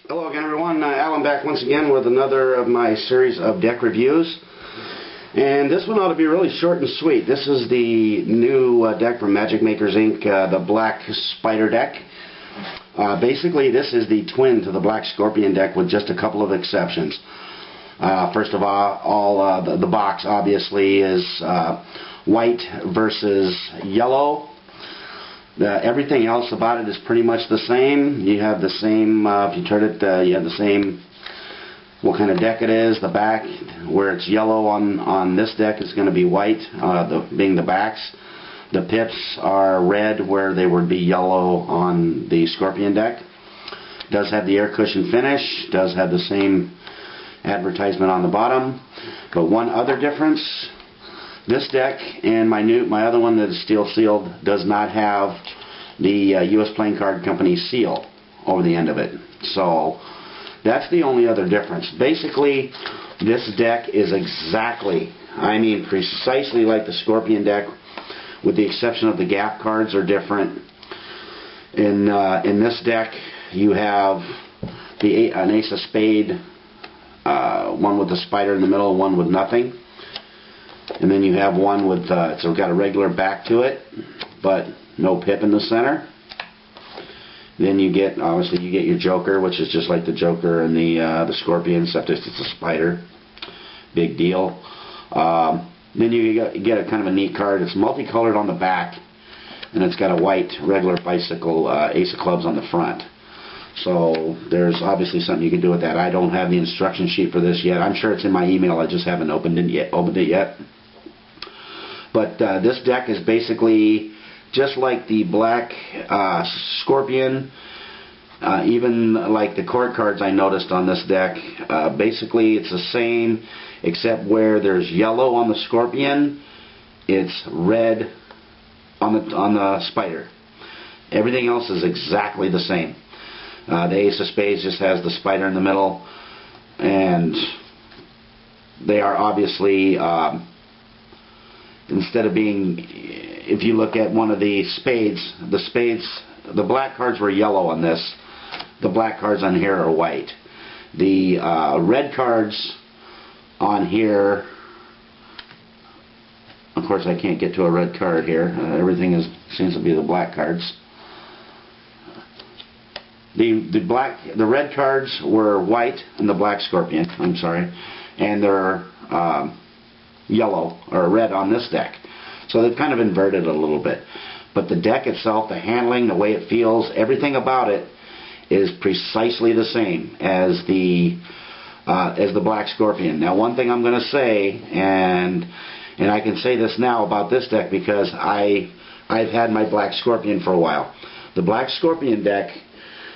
Hello again, everyone. Alan back once again with another of my series of deck reviews. And this one ought to be really short and sweet. This is the new deck from Magic Makers Inc., the Black Spider deck. Basically, this is the twin to the Black Scorpion deck with just a couple of exceptions. First of all, the box obviously is white versus yellow. Everything else about it is pretty much the same. You have the same, if you turn it, you have the same, what kind of deck it is. The back, where it's yellow on this deck, is going to be white, being the backs. The pips are red, where they would be yellow on the Scorpion deck. Does have the air cushion finish, does have the same advertisement on the bottom. But one other difference, this deck and my other one that is steel sealed does not have the U.S. Playing Card Company seal over the end of it. So that's the only other difference. Basically, this deck is exactly, I mean precisely like the Scorpion deck, with the exception of the gap cards are different. In this deck, you have an Ace of Spade, one with the spider in the middle, one with nothing. And then you have one with, so got a regular back to it, but no pip in the center. Then you get, obviously you get your Joker, which is just like the Joker and the Scorpion, except it's a spider. Big deal. Then you get a kind of a neat card. It's multicolored on the back, and it's got a white regular bicycle Ace of Clubs on the front. So there's obviously something you can do with that. I don't have the instruction sheet for this yet. I'm sure it's in my email. I just haven't opened it yet. But this deck is basically just like the Black Scorpion, even like the court cards I noticed on this deck. Basically it's the same, except where there's yellow on the Scorpion, it's red on the Spider. Everything else is exactly the same. The Ace of Spades just has the spider in the middle, and they are obviously, instead of being, if you look at one of the spades, the black cards were yellow on this, the black cards on here are white. The red cards on here, of course I can't get to a red card here, everything seems to be the black cards. The red cards were white in the Black Scorpion, I'm sorry, and they're yellow or red on this deck. So they've kind of inverted a little bit. But the deck itself, the handling, the way it feels, everything about it is precisely the same as the Black Scorpion. Now, one thing I'm going to say, and I can say this now about this deck because I've had my Black Scorpion for a while. The Black Scorpion deck,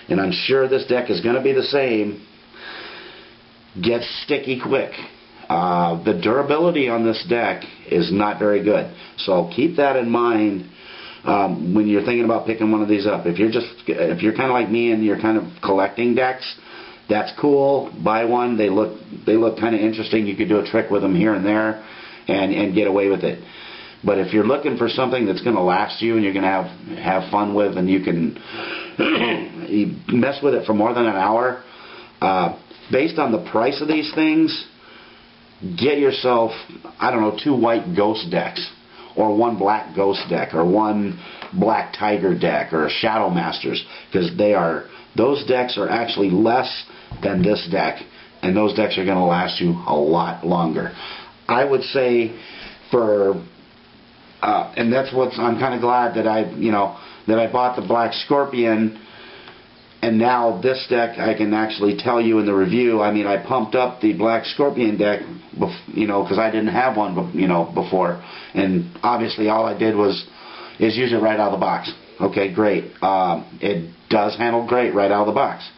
and I'm sure this deck is going to be the same, gets sticky quick. The durability on this deck is not very good. So keep that in mind when you're thinking about picking one of these up. If you're kind of like me and you're kind of collecting decks, that's cool. Buy one. They look kind of interesting. You could do a trick with them here and there and get away with it. But if you're looking for something that's going to last you and you're going to have fun with, and you can you mess with it for more than an hour, based on the price of these things, get yourself, I don't know, 2 white ghost decks, or 1 black ghost deck, or 1 black tiger deck, or a Shadow Masters, because those decks are actually less than this deck, and those decks are going to last you a lot longer. I would say and that's what I'm kind of glad that I bought the Black Scorpion, and now this deck I can actually tell you in the review. I mean, I pumped up the Black Scorpion deck, because I didn't have one, before, and obviously all I did is use it right out of the box. Okay, great. It does handle great right out of the box,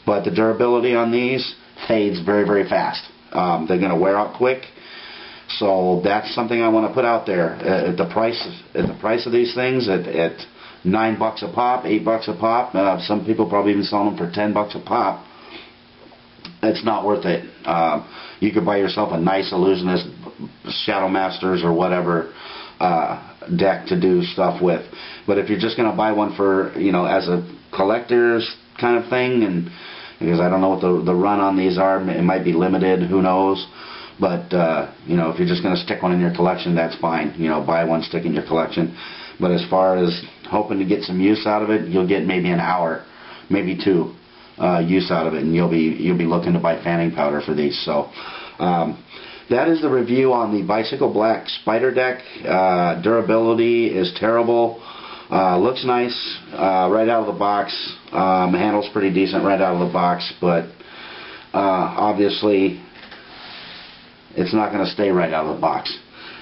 but the durability on these fades very, very fast. They're going to wear out quick. So that's something I want to put out there. At the price of these things, at $9 a pop, $8 a pop, some people probably even selling them for $10 a pop. It's not worth it. You could buy yourself a nice Illusionist, Shadow Masters, or whatever deck to do stuff with. But if you're just going to buy one for, as a collector's kind of thing, and because I don't know what the run on these are. It might be limited, who knows. But you know, if you're just going to stick one in your collection, that's fine. You know, buy one, stick in your collection. But as far as hoping to get some use out of it, you'll get maybe an hour, maybe two use out of it, and you'll be looking to buy fanning powder for these. So that is the review on the Bicycle Black Spider Deck. Durability is terrible. Looks nice right out of the box. Handles pretty decent right out of the box, but obviously it's not going to stay right out of the box.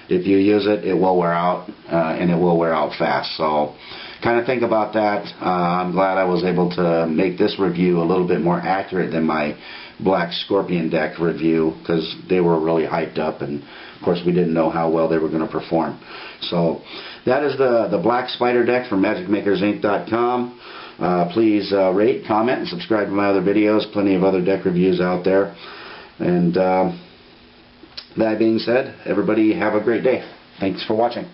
If you use it, it will wear out, and it will wear out fast. So kind of think about that. I'm glad I was able to make this review a little bit more accurate than my Black Scorpion deck review, because they were really hyped up, and of course we didn't know how well they were going to perform. So that is the Black Spider Deck from MagicMakersInc.com. Please rate, comment, and subscribe to my other videos. Plenty of other deck reviews out there. And that being said, everybody have a great day. Thanks for watching.